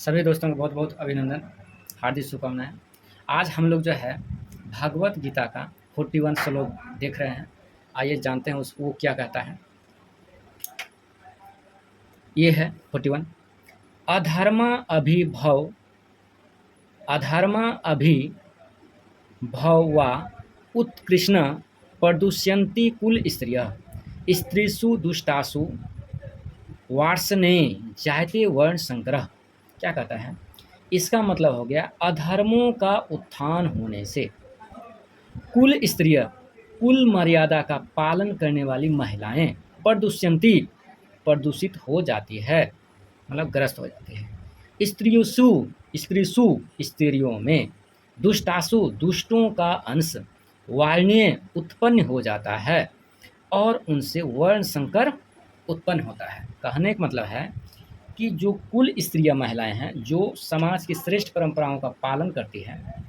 सभी दोस्तों को बहुत बहुत अभिनंदन, हार्दिक शुभकामनाएं। आज हम लोग जो है भगवत गीता का 41 श्लोक देख रहे हैं। आइए जानते हैं उस वो क्या कहता है। ये है 41। अधर्मा अभिभव वा उत्कृष्ण प्रदुष्यन्ति कुल स्त्रियः स्त्रीषु दुष्टासु वार्ष्णे जायते वर्ण संग्रह। क्या कहता है? इसका मतलब हो गया अधर्मों का उत्थान होने से कुल स्त्रिय, कुल मर्यादा का पालन करने वाली महिलाएं प्रदुष्यंती, प्रदूषित हो जाती है, मतलब ग्रस्त हो जाती है। स्त्रीसु, स्त्रियों में, दुष्टासु, दुष्टों का अंश, वार्ण्य उत्पन्न हो जाता है और उनसे वर्ण संकर उत्पन्न होता है। कहने का मतलब है कि जो कुल स्त्रियां महिलाएं हैं, जो समाज की श्रेष्ठ परंपराओं का पालन करती हैं,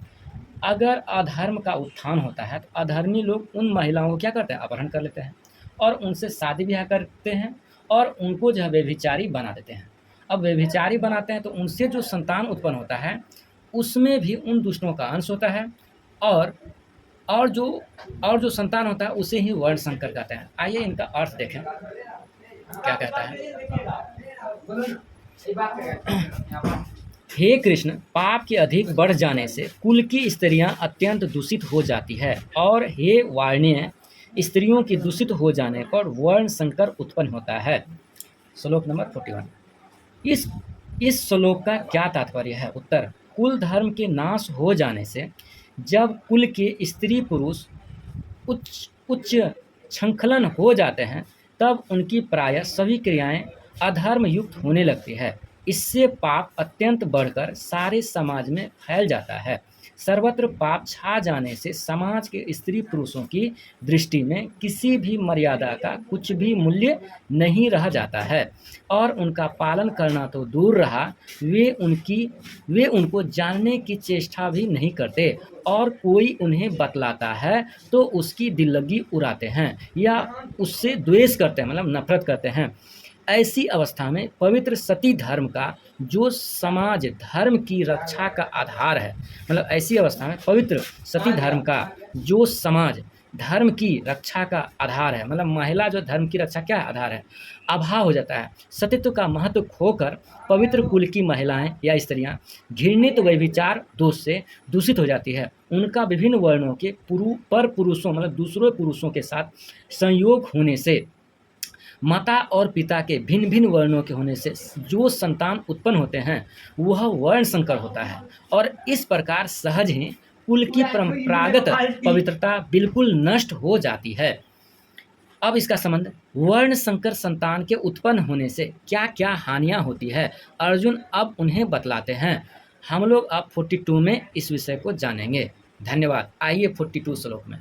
अगर अधर्म का उत्थान होता है तो अधर्मी लोग उन महिलाओं को क्या करते हैं? अपहरण कर लेते हैं और उनसे शादी ब्याह करते हैं और उनको जो है व्यभिचारी बना देते हैं। अब व्यभिचारी बनाते हैं तो उनसे जो संतान उत्पन्न होता है उसमें भी उन दुष्टों का अंश होता है और और जो और जो संतान होता है उसे ही वर्ण संकर कहते हैं। आइए इनका अर्थ देखें क्या कहता है। हे कृष्ण, पाप के अधिक बढ़ जाने से कुल की स्त्रियां अत्यंत दूषित हो जाती है और हे वार्ण्य, स्त्रियों की दूषित हो जाने पर वर्ण संकर उत्पन्न होता है। श्लोक नंबर 41। इस श्लोक का क्या तात्पर्य है? उत्तर: कुल धर्म के नाश हो जाने से जब कुल के स्त्री पुरुष उच्च उच्च छंखलन हो जाते हैं तब उनकी प्रायः सभी क्रियाएं अधर्म युक्त होने लगती है। इससे पाप अत्यंत बढ़कर सारे समाज में फैल जाता है। सर्वत्र पाप छा जाने से समाज के स्त्री पुरुषों की दृष्टि में किसी भी मर्यादा का कुछ भी मूल्य नहीं रह जाता है और उनका पालन करना तो दूर रहा, वे उनको जानने की चेष्टा भी नहीं करते और कोई उन्हें बतलाता है तो उसकी दिल्लगी उड़ाते हैं या उससे द्वेष करते हैं, मतलब नफरत करते हैं। ऐसी अवस्था में पवित्र सती धर्म का जो समाज धर्म की रक्षा का आधार है, मतलब ऐसी अवस्था में पवित्र सती धर्म का जो समाज धर्म की रक्षा का आधार है, मतलब महिला जो धर्म की रक्षा क्या आधार है, अभाव हो जाता है। सतीत्व का महत्व खोकर पवित्र कुल की महिलाएं या स्त्रियां घृणित व्यभिचार दोष से दूषित हो जाती है। उनका विभिन्न वर्णों के पुरुषों, मतलब दूसरे पुरुषों के साथ संयोग होने से, माता और पिता के भिन्न भिन्न वर्णों के होने से जो संतान उत्पन्न होते हैं वह वर्ण संकर होता है और इस प्रकार सहज ही कुल की परंपरागत पवित्रता बिल्कुल नष्ट हो जाती है। अब इसका संबंध वर्ण संकर संतान के उत्पन्न होने से क्या क्या हानियां होती है, अर्जुन अब उन्हें बतलाते हैं। हम लोग अब 42 में इस विषय को जानेंगे। धन्यवाद। आइए 42 श्लोक में।